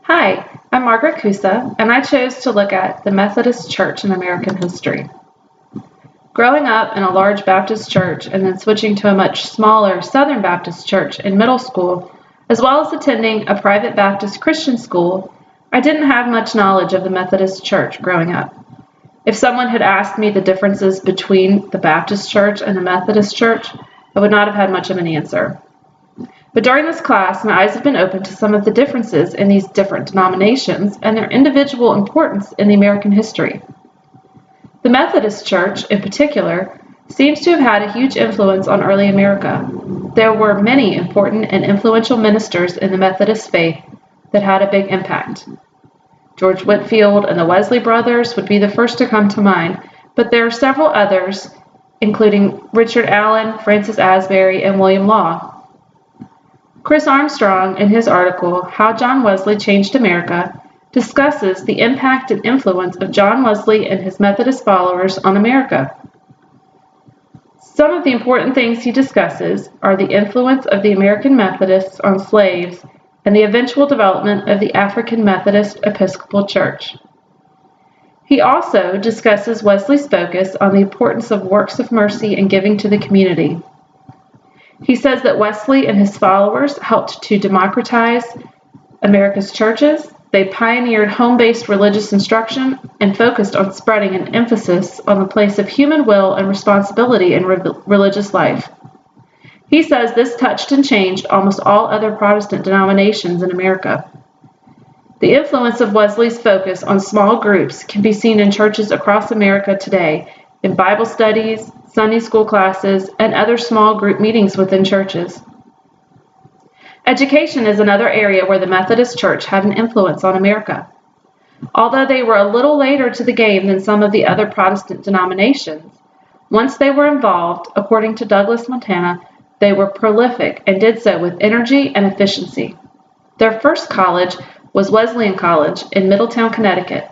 Hi, I'm Margaret Kusa, and I chose to look at the Methodist Church in American history. Growing up in a large Baptist church and then switching to a much smaller Southern Baptist church in middle school, as well as attending a private Baptist Christian school, I didn't have much knowledge of the Methodist Church growing up. If someone had asked me the differences between the Baptist Church and the Methodist Church, I would not have had much of an answer. But during this class, my eyes have been opened to some of the differences in these different denominations and their individual importance in the American history. The Methodist Church, in particular, seems to have had a huge influence on early America. There were many important and influential ministers in the Methodist faith that had a big impact. George Whitefield and the Wesley brothers would be the first to come to mind, but there are several others, including Richard Allen, Francis Asbury, and William Law. Chris Armstrong, in his article, How John Wesley Changed America, discusses the impact and influence of John Wesley and his Methodist followers on America. Some of the important things he discusses are the influence of the American Methodists on slaves and the eventual development of the African Methodist Episcopal Church. He also discusses Wesley's focus on the importance of works of mercy and giving to the community. He says that Wesley and his followers helped to democratize America's churches. They pioneered home-based religious instruction and focused on spreading an emphasis on the place of human will and responsibility in religious life. He says this touched and changed almost all other Protestant denominations in America. The influence of Wesley's focus on small groups can be seen in churches across America today, in Bible studies, Sunday school classes, and other small group meetings within churches. Education is another area where the Methodist Church had an influence on America. Although they were a little later to the game than some of the other Protestant denominations, once they were involved, according to Douglas Montana, they were prolific and did so with energy and efficiency. Their first college was Wesleyan College in Middletown, Connecticut,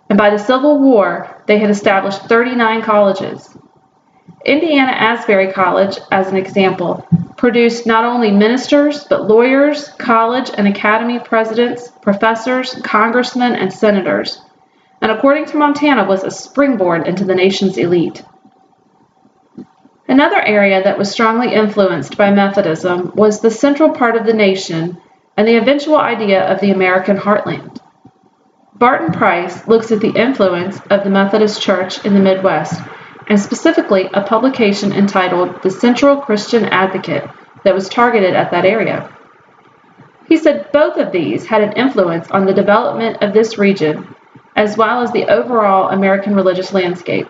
and by the Civil War, they had established 39 colleges. Indiana Asbury College, as an example, produced not only ministers, but lawyers, college and academy presidents, professors, congressmen, and senators, and according to Montana, was a springboard into the nation's elite. Another area that was strongly influenced by Methodism was the central part of the nation and the eventual idea of the American heartland. Barton Price looks at the influence of the Methodist Church in the Midwest, and specifically a publication entitled The Central Christian Advocate that was targeted at that area. He said both of these had an influence on the development of this region, as well as the overall American religious landscape.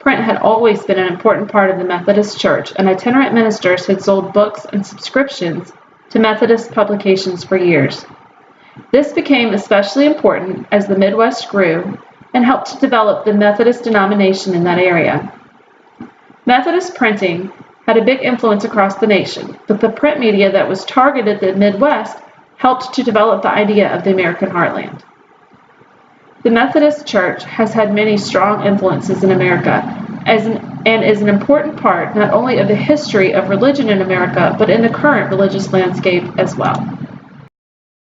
Print had always been an important part of the Methodist Church, and itinerant ministers had sold books and subscriptions to Methodist publications for years. This became especially important as the Midwest grew and helped to develop the Methodist denomination in that area. Methodist printing had a big influence across the nation, but the print media that was targeted at the Midwest helped to develop the idea of the American heartland. The Methodist Church has had many strong influences in America and is an important part not only of the history of religion in America, but in the current religious landscape as well.